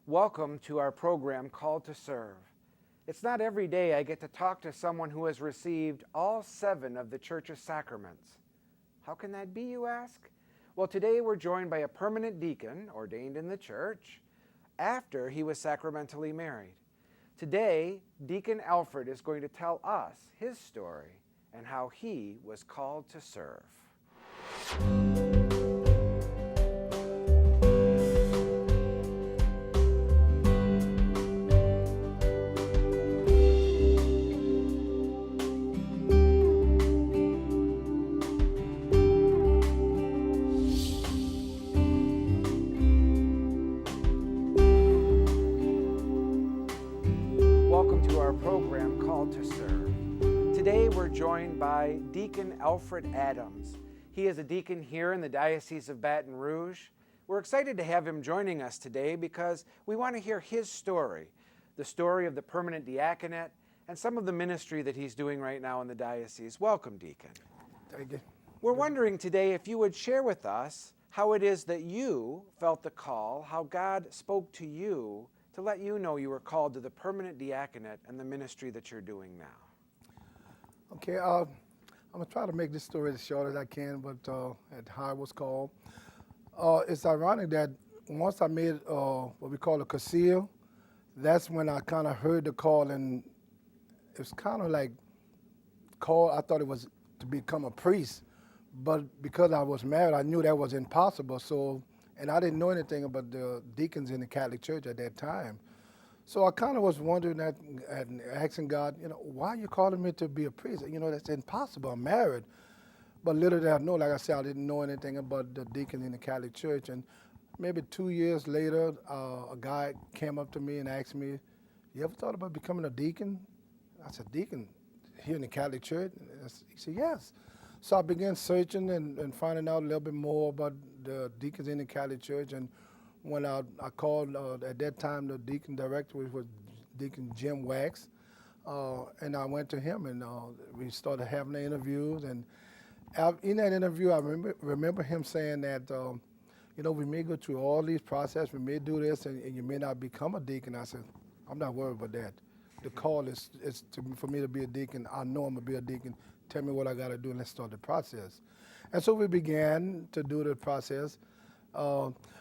Welcome to our program Called to Serve. It's not every day I get to talk to someone who has received all 7 of the church's sacraments. How can that be, you ask? Well, today we're joined by a permanent deacon ordained in the church after he was sacramentally married. Today, Deacon Alfred is going to tell us his story and how he was called to serve. Welcome to our program Called to Serve. Today we're joined by Deacon Alfred Adams. He is a deacon here in the Diocese of Baton Rouge. We're excited to have him joining us today because we want to hear his story, the story of the permanent diaconate, and some of the ministry that he's doing right now in the diocese. Welcome, Deacon. Thank you. We're wondering today if you would share with us how it is that you felt the call, how God spoke to you to let you know you were called to the permanent diaconate and the ministry that you're doing now. Okay, I'm going to try to make this story as short as I can, but at how I was called. It's ironic that once I made what we call a conceal, that's when I kind of heard the call, and it was kind of like call. I thought it was to become a priest, but because I was married, I knew that was impossible. So, and I didn't know anything about the deacons in the Catholic Church at that time. So I kind of was wondering and asking God, why are you calling me to be a priest? That's impossible. I'm married. But little did I know, like I said, I didn't know anything about the deacons in the Catholic Church. And maybe 2 years later, a guy came up to me and asked me, you ever thought about becoming a deacon? I said, deacon here in the Catholic Church? He said, yes. So I began searching and finding out a little bit more about the deacons in the Catholic Church. And when I called, at that time, the deacon director was Deacon Jim Wax, and I went to him, and we started having the interviews. And in that interview, I remember him saying that, we may go through all these processes, we may do this, and you may not become a deacon. I said, I'm not worried about that. The call is for me to be a deacon. I know I'm going to be a deacon. Tell me what I got to do, and let's start the process. And so we began to do the process.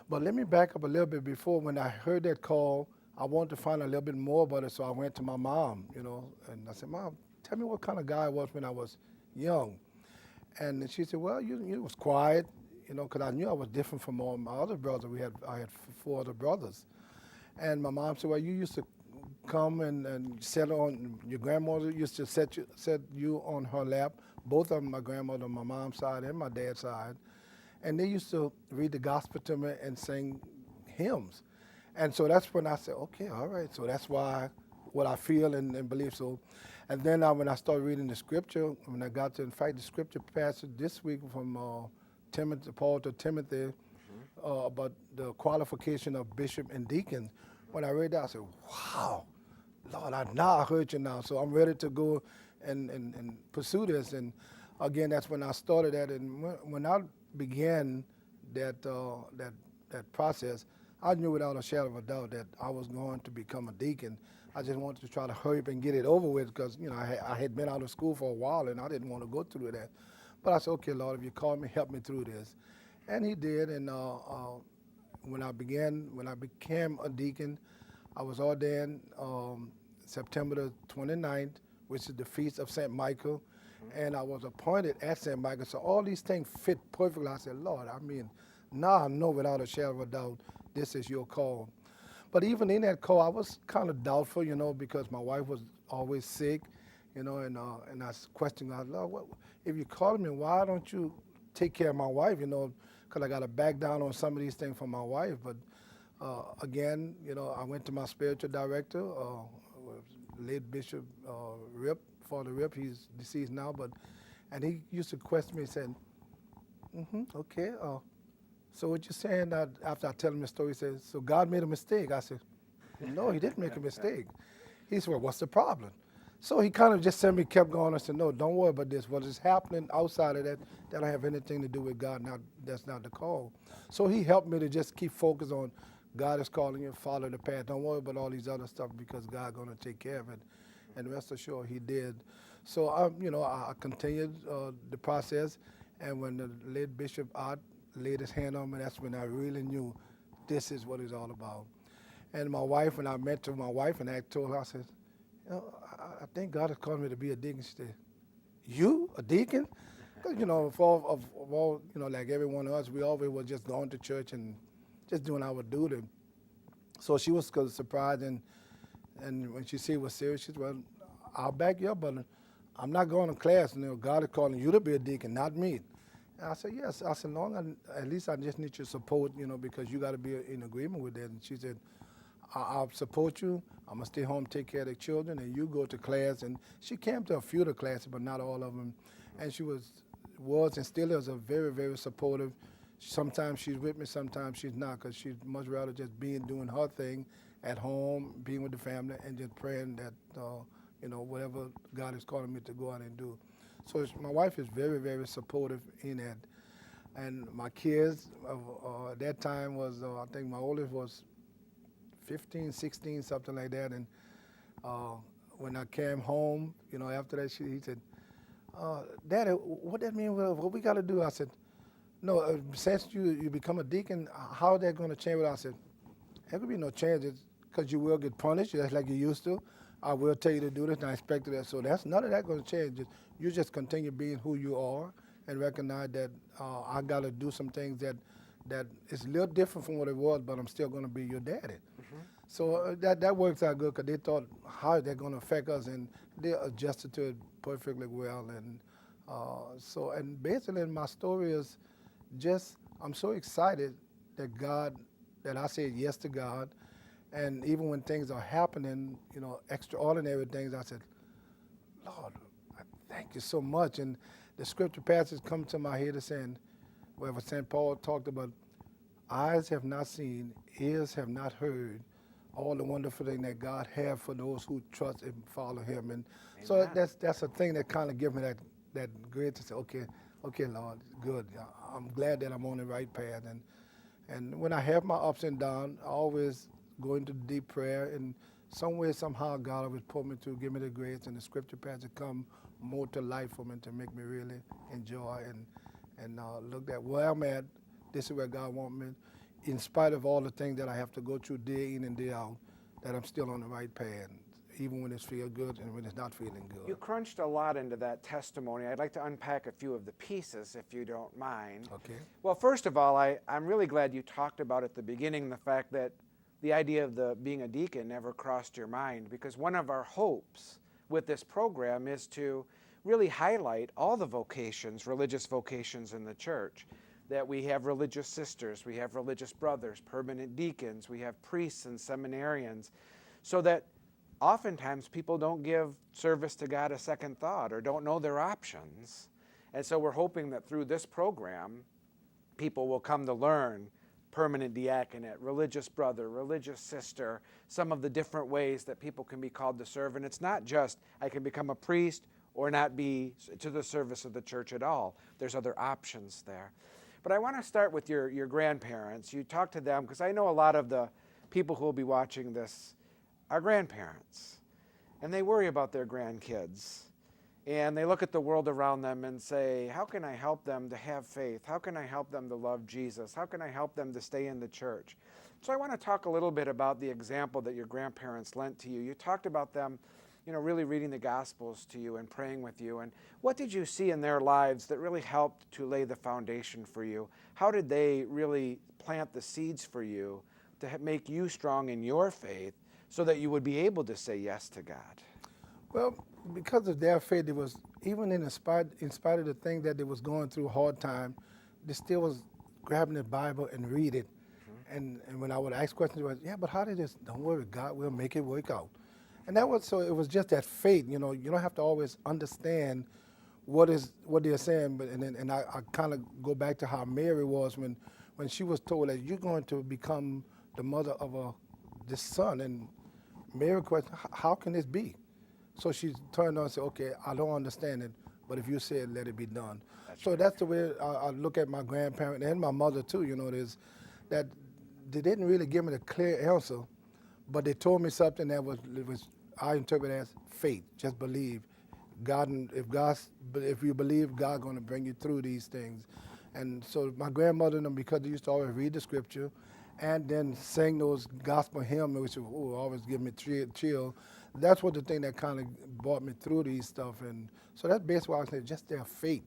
But let me back up a little bit before. When I heard that call, I wanted to find a little bit more about it, so I went to my mom, and I said, Mom, tell me what kind of guy I was when I was young. And she said, well, you was quiet, because I knew I was different from all my other brothers. I had 4 other brothers. And my mom said, well, you used to come and sit on, your grandmother used to set you on her lap, both of them, my grandmother on my mom's side and my dad's side. And they used to read the gospel to me and sing hymns. And so that's when I said, okay, all right. So that's what I feel and believe. So, and then when I started reading the scripture, when I got to, in fact, the scripture passage this week from Paul to Timothy about the qualification of bishop and deacon, when I read that, I said, wow, Lord, now I heard you now. So I'm ready to go and pursue this. And again, that's when I started that. And when I began that process, I knew without a shadow of a doubt that I was going to become a deacon. I just wanted to try to hurry up and get it over with because, I had been out of school for a while and I didn't want to go through that. But I said, okay, Lord, if you call me, help me through this. And he did. And when I became a deacon, I was ordained September the 29th, which is the feast of St. Michael. And I was appointed at St. Michael. So all these things fit perfectly. I said, Lord, now I know without a shadow of a doubt, this is your call. But even in that call, I was kind of doubtful, because my wife was always sick, and I questioned God, Lord, if you called me, why don't you take care of my wife, because I got to back down on some of these things for my wife. But again, I went to my spiritual director, late Bishop Rip, Father Rip, he's deceased now, and he used to question me and said, okay, so what you're saying that after I tell him the story, he says, so God made a mistake. I said, no, he didn't make a mistake. He said, well, what's the problem? So he kind of just kept going and said, no, don't worry about this. What is happening outside of that, that don't have anything to do with God. Now, that's not the call. So he helped me to just keep focused on God is calling you, follow the path. Don't worry about all these other stuff because God's going to take care of it. And rest assured, he did. So, I continued the process. And when the late Bishop Art laid his hand on me, that's when I really knew this is what it's all about. And my wife, when I met to my wife and I told her, I said, I think God has called me to be a deacon. She said, you, a deacon? Because, for all, like everyone else, we always were just going to church and just doing our duty. So she was surprised, and when she said it was serious, she said, well, I'll back you up, but I'm not going to class. God is calling you to be a deacon, not me. And I said, yes. I said, at least I just need your support, because you got to be in agreement with that. And she said, I'll support you. I'm going to stay home, take care of the children, and you go to class. And she came to a few of the classes, but not all of them. And she was and still is a very, very supportive. Sometimes she's with me, sometimes she's not, because she'd much rather just doing her thing at home, being with the family, and just praying that, whatever God is calling me to go out and do. So my wife is very, very supportive in that. And my kids at that time was, I think my oldest was 15, 16, something like that. And when I came home, after that, he said, Daddy, what that mean? What we got to do? I said, no, since you become a deacon, how are they going to change it? I said, there could be no changes because you will get punished just like you used to. I will tell you to do this, and I expect that. So that's none of that going to change. You just continue being who you are and recognize that I got to do some things that is a little different from what it was, but I'm still going to be your daddy. Mm-hmm. So that works out good because they thought how they're going to affect us, and they adjusted to it perfectly well. And and basically my story is just I'm so excited that I said yes to God. And even when things are happening, extraordinary things, I said, Lord, I thank you so much. And the scripture passage come to my head saying, wherever St. Paul talked about, eyes have not seen, ears have not heard, all the wonderful thing that God has for those who trust and follow him. And Amen. So that's a thing that kind of gives me that grit to say, okay, Lord, good. I'm glad that I'm on the right path. And when I have my ups and downs, I always go into deep prayer, and some way, somehow, God always pull me to give me the grace, and the scripture passage come more to life for me to make me really enjoy and look at where I'm at. This is where God wants me, in spite of all the things that I have to go through day in and day out, that I'm still on the right path, even when it feels good and when it's not feeling good. You crunched a lot into that testimony. I'd like to unpack a few of the pieces, if you don't mind. Okay. Well, first of all, I'm really glad you talked about at the beginning the fact that the idea of being a deacon never crossed your mind, because one of our hopes with this program is to really highlight all the vocations, religious vocations in the church, that we have religious sisters, we have religious brothers, permanent deacons, we have priests and seminarians, so that oftentimes people don't give service to God a second thought or don't know their options. And so we're hoping that through this program, people will come to learn permanent diaconate, religious brother, religious sister, some of the different ways that people can be called to serve. And it's not just I can become a priest or not be to the service of the church at all. There's other options there. But I want to start with your grandparents. You talk to them, because I know a lot of the people who will be watching this are grandparents, and they worry about their grandkids. And they look at the world around them and say, how can I help them to have faith? How can I help them to love Jesus? How can I help them to stay in the church? So I want to talk a little bit about the example that your grandparents lent to you. You talked about them, really reading the Gospels to you and praying with you. And what did you see in their lives that really helped to lay the foundation for you? How did they really plant the seeds for you to make you strong in your faith so that you would be able to say yes to God? Well, because of their faith, it was, even in spite of the thing that they was going through hard time, they still was grabbing the Bible and read it. Mm-hmm. And when I would ask questions, it was, yeah, but how did this? Don't worry, God will make it work out. And it was just that faith. You don't have to always understand what they're saying, but and I kind of go back to how Mary was when she was told that you're going to become the mother of this son, and Mary questioned, how can this be? So she turned on and said, okay, I don't understand it, but if you say it, let it be done. That's so right. That's the way I look at my grandparent and my mother too. There's that they didn't really give me the clear answer, but they told me something that was I interpret as faith. Just believe. God, if you believe, God going to bring you through these things. And so my grandmother and them, because they used to always read the scripture and then sing those gospel hymns, which always give me chill. That's what the thing that kind of brought me through these stuff. And so that's basically why I say just their faith.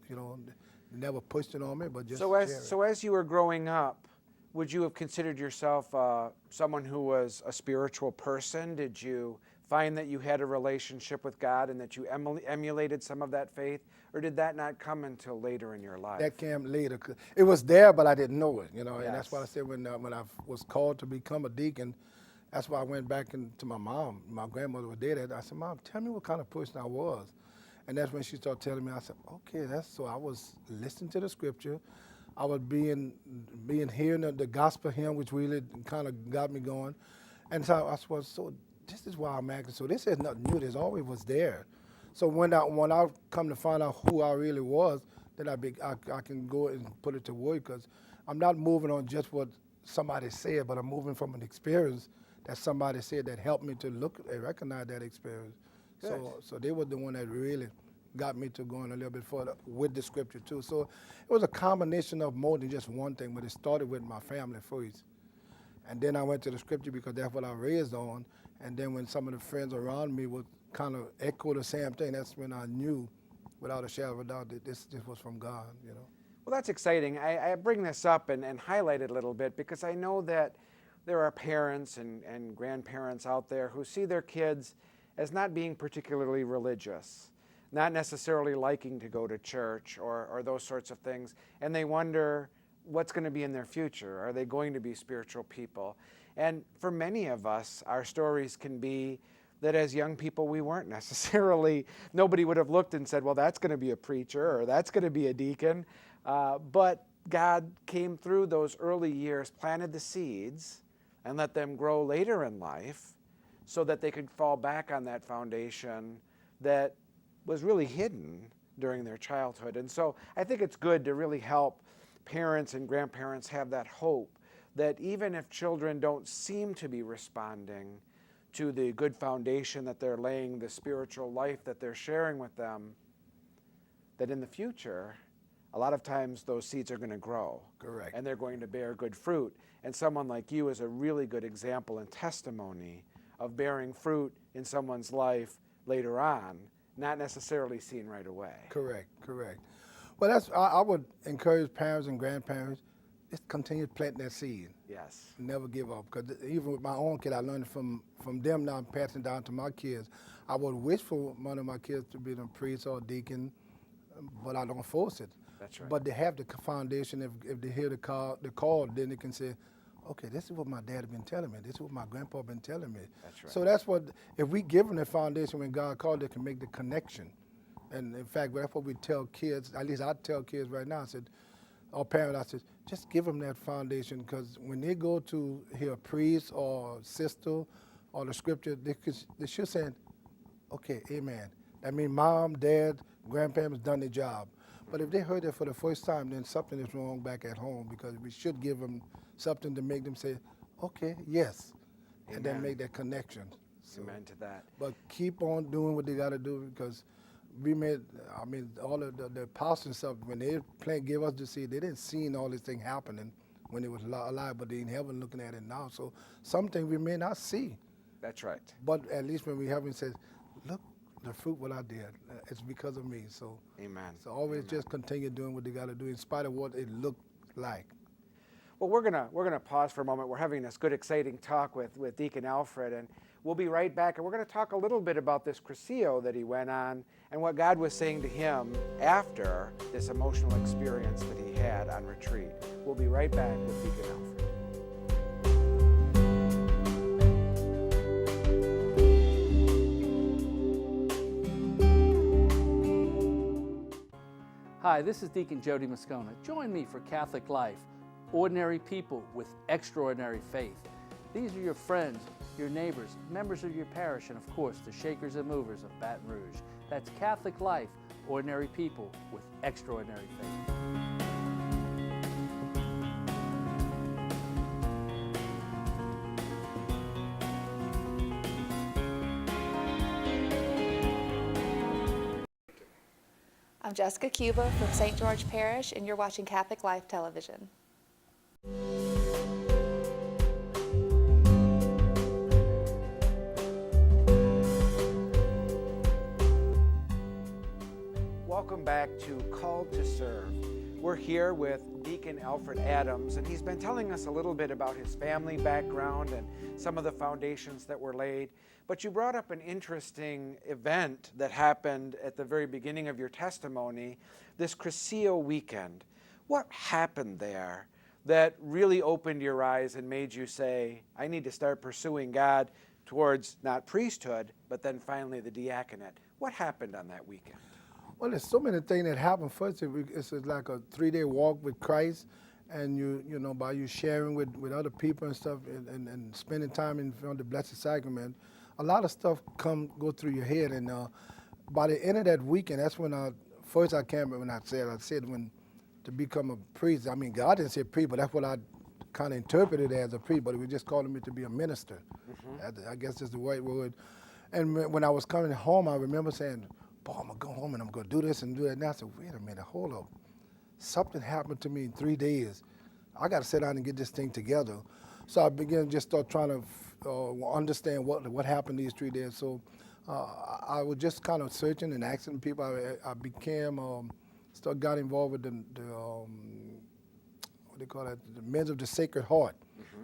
They never pushed it on me, but just So as you were growing up, would you have considered yourself someone who was a spiritual person? Did you find that you had a relationship with God and that you emulated some of that faith? Or did that not come until later in your life? That came later. It was there, but I didn't know it, Yes. And that's why I said when I was called to become a deacon, that's why I went back to my mom. My grandmother was dead. I said, Mom, tell me what kind of person I was. And that's when she started telling me. I said, okay, so I was listening to the scripture. I was being hearing the gospel hymn, which really kind of got me going. And so I was, so this is why I'm acting. So this is nothing new. This always was there. So when I come to find out who I really was, then I can go and put it to work, because I'm not moving on just what somebody said, but I'm moving from an experience that somebody said that helped me to look and recognize that experience. Good. So they were the one that really got me to going a little bit further with the scripture too. So it was a combination of more than just one thing, but it started with my family first. And then I went to the scripture because that's what I raised on. And then when some of the friends around me would kind of echo the same thing, that's when I knew without a shadow of a doubt that this was from God, Well, that's exciting. I bring this up and highlight it a little bit because I know that there are parents and grandparents out there who see their kids as not being particularly religious, not necessarily liking to go to church or those sorts of things, and they wonder what's going to be in their future. Are they going to be spiritual people? And for many of us, our stories can be that as young people, we weren't necessarily, nobody would have looked and said, well, that's going to be a preacher or that's going to be a deacon. But God came through those early years, planted the seeds, and let them grow later in life so that they could fall back on that foundation that was really hidden during their childhood. And so I think it's good to really help parents and grandparents have that hope that even if children don't seem to be responding to the good foundation that they're laying, the spiritual life that they're sharing with them, that in the future, a lot of times those seeds are going to grow. Correct. And they're going to bear good fruit. And someone like you is a really good example and testimony of bearing fruit in someone's life later on, not necessarily seen right away. Correct. Well, I would encourage parents and grandparents, just continue planting that seed. Yes. Never give up. Because even with my own kid, I learned from them now, I'm passing down to my kids. I would wish for one of my kids to be a priest or a deacon, but I don't force it. That's right. But they have the foundation. If they hear the call, then they can say, okay, this is what my dad has been telling me. This is what my grandpa been telling me. That's right. So that's what, if we give them the foundation when God called, they can make the connection. And in fact, that's what we tell kids, at least I tell kids right now, I said, or parents, I said, just give them that foundation, because when they go to hear a priest or sister or the scripture, they should say, okay, amen. That means mom, dad, grandparents done their job. But if they heard it for the first time, then something is wrong back at home, because we should give them something to make them say, okay, yes, Amen. And then make that connection. So, Amen to that. but keep on doing what they got to do, because all of the apostles and stuff, when they gave us the seed, they didn't see all this thing happening when they was alive, but they in heaven looking at it now. So something we may not see. That's right. But at least when we heaven says, look, the fruit what I did, it's because of me. So Amen. So always Amen. just continue doing what they got to do in spite of what it looked like. Well, we're gonna pause for a moment. We're having this good, exciting talk with Deacon Alfred, and we'll be right back. And we're going to talk a little bit about this Crescio that he went on and what God was saying to him after this emotional experience that he had on retreat. We'll be right back with Deacon Alfred. Hi, this is Deacon Jody Moscona. Join me for Catholic Life, ordinary people with extraordinary faith. These are your friends, your neighbors, members of your parish, and of course, the shakers and movers of Baton Rouge. That's Catholic Life, ordinary people with extraordinary faith. I'm Jessica Cuba from St. George Parish, and you're watching Catholic Life Television. Welcome back to Called to Serve. We're here with Deacon Alfred Adams, and he's been telling us a little bit about his family background and some of the foundations that were laid. But you brought up an interesting event that happened at the very beginning of your testimony, this Crescio weekend. What happened there that really opened your eyes and made you say, I need to start pursuing God towards not priesthood, but then finally the diaconate? What happened on that weekend? Well, there's so many things that happen. First, it's like a 3-day walk with Christ, and you know, by you sharing with other people and stuff, and spending time in front of the Blessed Sacrament, a lot of stuff go through your head. And by the end of that weekend, that's when I can't remember when I said when to become a priest. I mean, God didn't say priest, but that's what I kind of interpreted as a priest. But we just calling me to be a minister. Mm-hmm. I guess that's the right word. And when I was coming home, I remember saying, boy, I'm going to go home and I'm going to do this and do that. And I said, wait a minute, hold up. Something happened to me in 3 days. I got to sit down and get this thing together. So I began to just start trying to understand what happened these 3 days. So I was just kind of searching and asking people. I got involved with the what they call it, the Men of the Sacred Heart,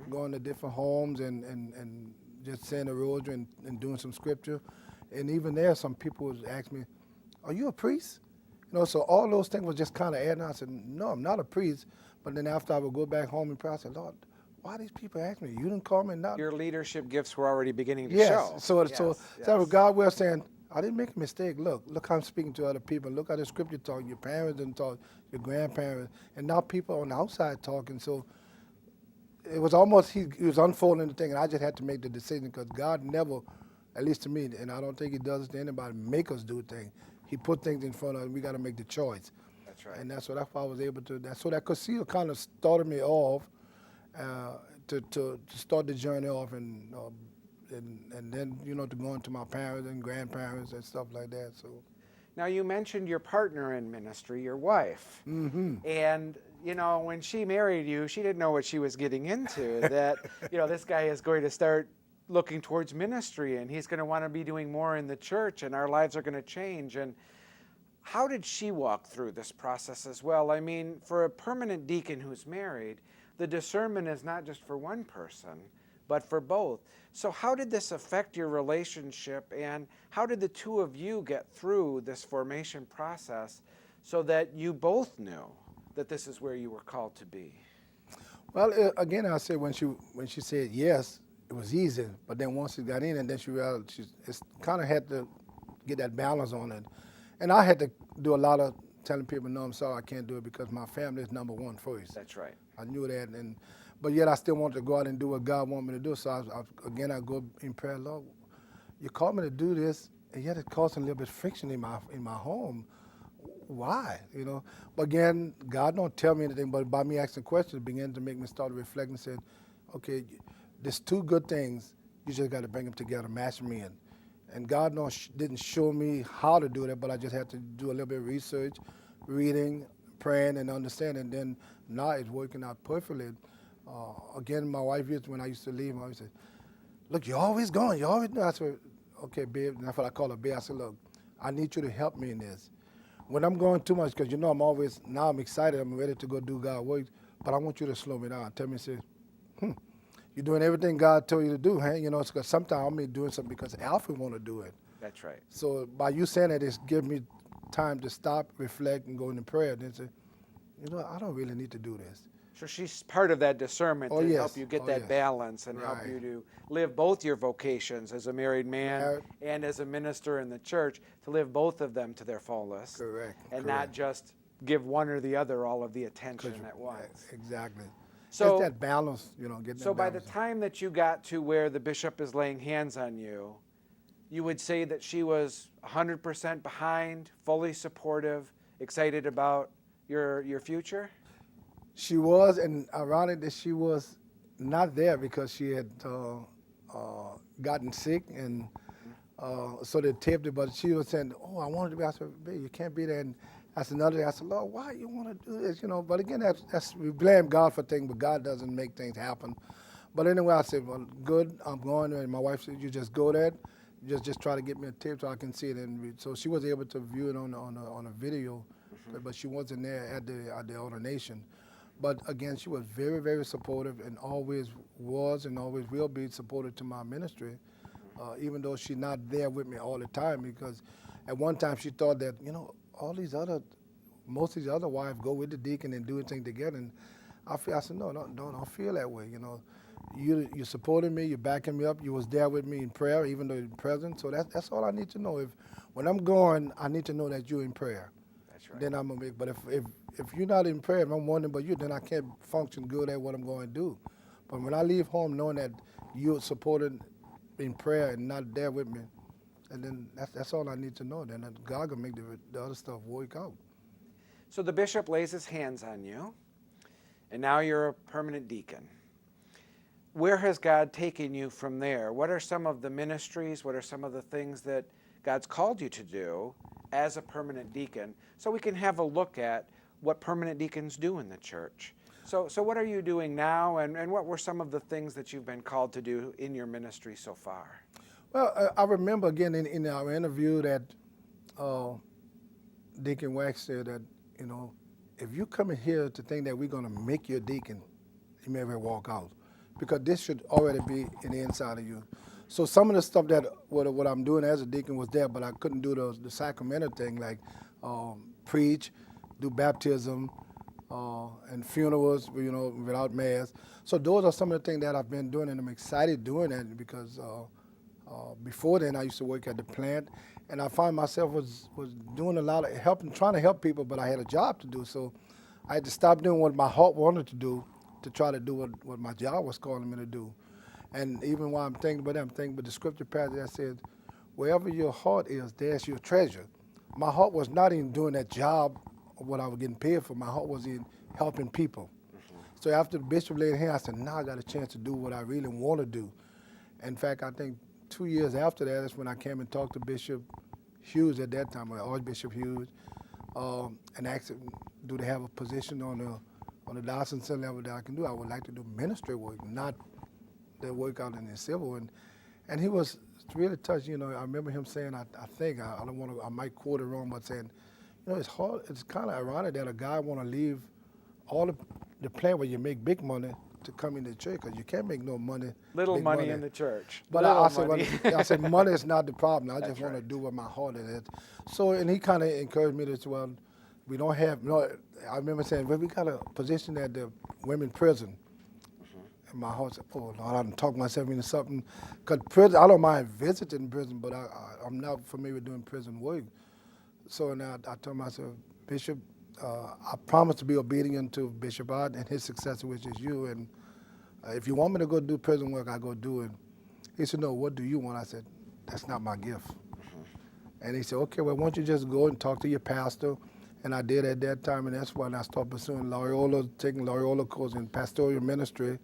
going to different homes and just saying the rosary and doing some scripture. And even there, some people would ask me, are you a priest? You know, so all those things was just kind of adding on. I said, no, I'm not a priest. But then after I would go back home and pray, I said, Lord, why these people ask me? You didn't call me not. Your leadership gifts were already beginning to Yes. show. So God was saying, I didn't make a mistake. Look how I'm speaking to other people. Look how the scripture talk. Your parents didn't talk, your grandparents, and now people on the outside talking. So it was almost, he was unfolding the thing, and I just had to make the decision because God never, at least to me, and I don't think he does it to anybody, make us do things. He put things in front of us, and we got to make the choice. That's right. And that's why I was able to, so that Crescio kind of started me off to start the journey off, and then, you know, to go into my parents and grandparents and stuff like that. So. Now, you mentioned your partner in ministry, your wife. Mm-hmm. And, you know, when she married you, she didn't know what she was getting into, that, you know, this guy is going to start looking towards ministry, and he's going to want to be doing more in the church, and our lives are going to change. And how did she walk through this process as well? I mean, for a permanent deacon who's married, the discernment is not just for one person, but for both. So how did this affect your relationship, and how did the two of you get through this formation process so that you both knew that this is where you were called to be? Well, again, I said when she said yes, it was easy, but then once she got in, and then she realized it's kind of had to get that balance on it. And I had to do a lot of telling people, no, I'm sorry, I can't do it because my family is number one first. That's right. I knew that, but yet I still wanted to go out and do what God wanted me to do. So I go in prayer, Lord, you called me to do this, and yet it caused a little bit of friction in my home. Why? You know. But again, God don't tell me anything, but by me asking questions, it began to make me start reflecting and saying, okay, there's two good things. You just got to bring them together, match them in. And God didn't show me how to do that, but I just had to do a little bit of research, reading, praying, and understanding. And then now it's working out perfectly. Again, my wife when I used to leave, I always said, look, you're always going. You always do. I said, okay, babe. And that's what I call her, babe. I said, look, I need you to help me in this. When I'm going too much, because you know I'm excited, I'm ready to go do God's work, but I want you to slow me down. Tell me, say, you're doing everything God told you to do, huh? You know, it's because sometimes I'm doing something because Alfred want to do it. That's right. So by you saying that, it's give me time to stop, reflect, and go into prayer. Then say, you know, I don't really need to do this. So she's part of that discernment to help you get that yes. balance and help you to live both your vocations as a married man and as a minister in the church, to live both of them to their fullest. Correct. And not just give one or the other all of the attention at once. Exactly. So it's that balance, you know, getting So that by balance. the time that you got to where the bishop is laying hands on you, you would say that she was 100% behind, fully supportive, excited about your future? She was, and ironic that she was not there because she had gotten sick, and so they taped it. But she was saying, "Oh, I wanted to be." I said, "Babe, you can't be there." And said, another day, I said, Lord, why you want to do this? You know, but again, we blame God for things, but God doesn't make things happen. But anyway, I said, well, good, I'm going. And my wife said, you just go there. Just try to get me a tape so I can see it. And so she was able to view it on a video, but she wasn't there at the ordination. But again, she was very, very supportive and always was and always will be supportive to my ministry, even though she's not there with me all the time, because at one time she thought that, you know, most of these other wives go with the deacon and do things together. And I said, no, don't feel that way. You know, you supported me, you backing me up, you was there with me in prayer, even though you're present. So that's all I need to know. When I'm going, I need to know that you're in prayer. That's right. Then I'm gonna make. But if you're not in prayer, if I'm wondering about you, then I can't function good at what I'm going to do. But when I leave home knowing that you're supported in prayer and not there with me, and then that's all I need to know. Then God can make the other stuff work out. So the bishop lays his hands on you, and now you're a permanent deacon. Where has God taken you from there? What are some of the ministries? What are some of the things that God's called you to do as a permanent deacon, so we can have a look at what permanent deacons do in the church? So what are you doing now, and what were some of the things that you've been called to do in your ministry so far? Well, I remember again in our interview that Deacon Wax said that, you know, if you come in here to think that we're going to make you a deacon, you may well walk out, because this should already be in the inside of you. So some of the stuff that what I'm doing as a deacon was there, but I couldn't do the sacramental thing, like preach, do baptism, and funerals, you know, without mass. So those are some of the things that I've been doing, and I'm excited doing that, because before then I used to work at the plant, and I found myself was doing a lot of trying to help people, but I had a job to do. So I had to stop doing what my heart wanted to do to try to do what my job was calling me to do. And even while I'm thinking about that, I'm thinking about the scripture passage that said, wherever your heart is, there's your treasure. My heart was not in doing that job of what I was getting paid for. My heart was in helping people. So after the bishop laid hands, I said, now I got a chance to do what I really want to do. In fact, I think 2 years after that is when I came and talked to Bishop Hughes at that time, or Archbishop Hughes, and asked him, do they have a position on the diocesan level that I can do? I would like to do ministry work, not the work out in the civil. And he was really touched. You know, I remember him saying, I think, I don't want to, I might quote it wrong, but saying, you know, it's hard, it's kind of ironic that a guy want to leave all the plan where you make big money to come into the church, because you can't make no money. Little money in the church. But I said, money is not the problem. I just want to do what my heart is. So, and he kind of encouraged me to say, well, we don't have, I remember saying, well, we got a position at the women's prison. And my heart said, oh, Lord, I done talked myself into something. Because prison, I don't mind visiting prison, but I'm not familiar with doing prison work. So now I told myself, Bishop, I promise to be obedient to Bishop Ott and his successor, which is you. And if you want me to go do prison work, I go do it. He said, no, what do you want? I said, that's not my gift. And he said, okay, well, why don't you just go and talk to your pastor? And I did at that time, and that's when I started pursuing taking Loyola course in pastoral ministry.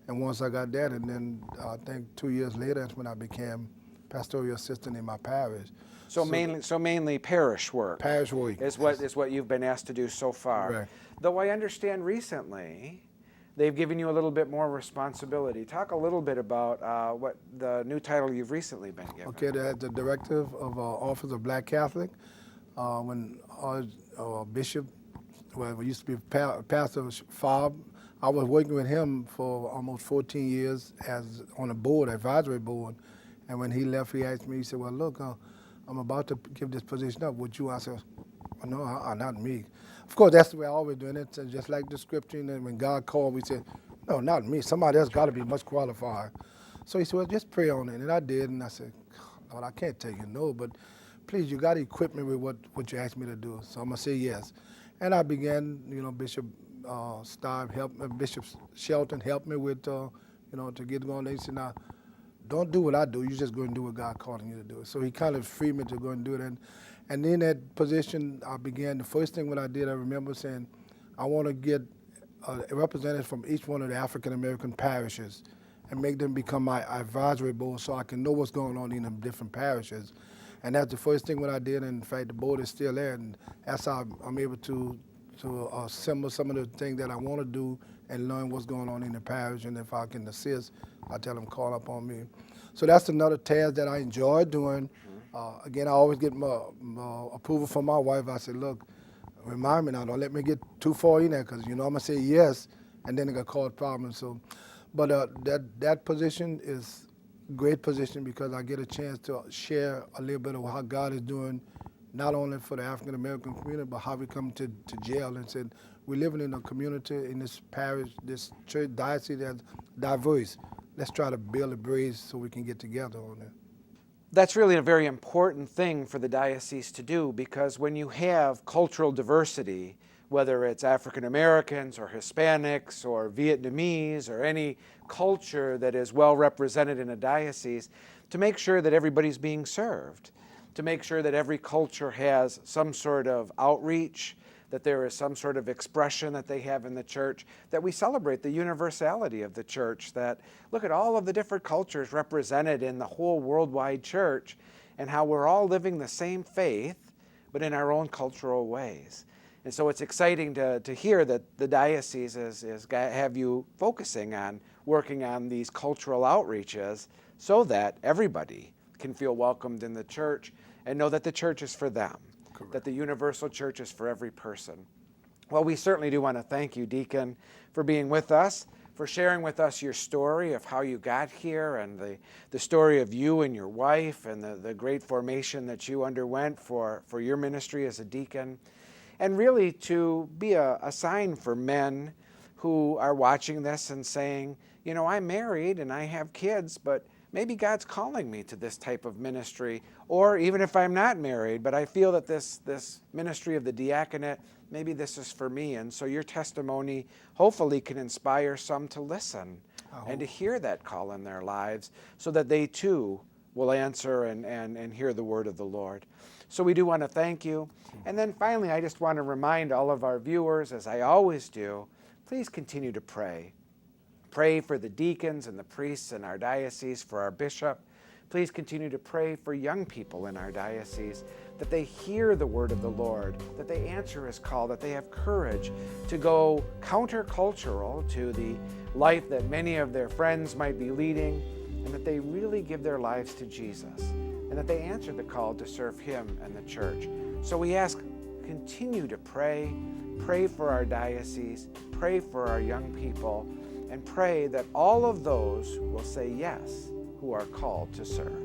And once I got that, and then I think 2 years later, that's when I became pastoral assistant in my parish. So mainly parish work. Parish work is what you've been asked to do so far. Right. Though I understand recently they've given you a little bit more responsibility. Talk a little bit about what the new title you've recently been given. Okay, the directive of Office of Black Catholic. When Bishop, well, we used to be Pastor Fobb, I was working with him for almost 14 years as on a board, advisory board. And when he left, he asked me, he said, well, look, I'm about to give this position up. Would you? I said, oh, no, not me. Of course, that's the way I always doing it. So just like the scripture, and when God called, we said, no, not me. Somebody else got to be much qualified. So he said, well, just pray on it. And I did, and I said, Lord, I can't tell you no, but please, you got to equip me with what you asked me to do. So I'm going to say yes. And I began, Bishop Bishop Shelton helped me with, to get going. They said, now, don't do what I do. You just go and do what God calling you to do. So he kind of freed me to go and do it. And in that position, I began, the first thing what I did, I remember saying, I want to get a representative from each one of the African-American parishes and make them become my advisory board so I can know what's going on in the different parishes. And that's the first thing what I did. And in fact, the board is still there, and that's how I'm able to assemble some of the things that I want to do and learn what's going on in the parish. And if I can assist, I tell them call up on me. So that's another task that I enjoy doing. Again, I always get my approval from my wife. I said, look, remind me now, don't let me get too far in there, because I'm gonna say yes, and then it gonna cause problems. So, but that position is great position because I get a chance to share a little bit of how God is doing, not only for the African American community, but how we come to jail and said we're living in a community in this parish, this church diocese that's diverse. Let's try to build a bridge so we can get together on it. That's really a very important thing for the diocese to do, because when you have cultural diversity, whether it's African Americans or Hispanics or Vietnamese or any culture that is well represented in a diocese, to make sure that everybody's being served, to make sure that every culture has some sort of outreach, that there is some sort of expression that they have in the church, that we celebrate the universality of the church, that look at all of the different cultures represented in the whole worldwide church and how we're all living the same faith, but in our own cultural ways. And so it's exciting to hear that the diocese have you focusing on working on these cultural outreaches so that everybody can feel welcomed in the church and know that the church is for them. Correct. That the universal church is for every person. Well, we certainly do want to thank you, Deacon, for being with us, for sharing with us your story of how you got here and the story of you and your wife and the great formation that you underwent for your ministry as a deacon, and really to be a sign for men who are watching this and saying, I'm married and I have kids, but maybe God's calling me to this type of ministry, or even if I'm not married, but I feel that this ministry of the diaconate, maybe this is for me. And so your testimony hopefully can inspire some to listen and to hear that call in their lives so that they too will answer and hear the word of the Lord. So we do want to thank you. And then finally, I just want to remind all of our viewers, as I always do, please continue to pray. Pray for the deacons and the priests in our diocese, for our bishop. Please continue to pray for young people in our diocese, that they hear the word of the Lord, that they answer his call, that they have courage to go countercultural to the life that many of their friends might be leading, and that they really give their lives to Jesus, and that they answer the call to serve him and the church. So we ask, continue to pray for our diocese, pray for our young people, and pray that all of those will say yes who are called to serve.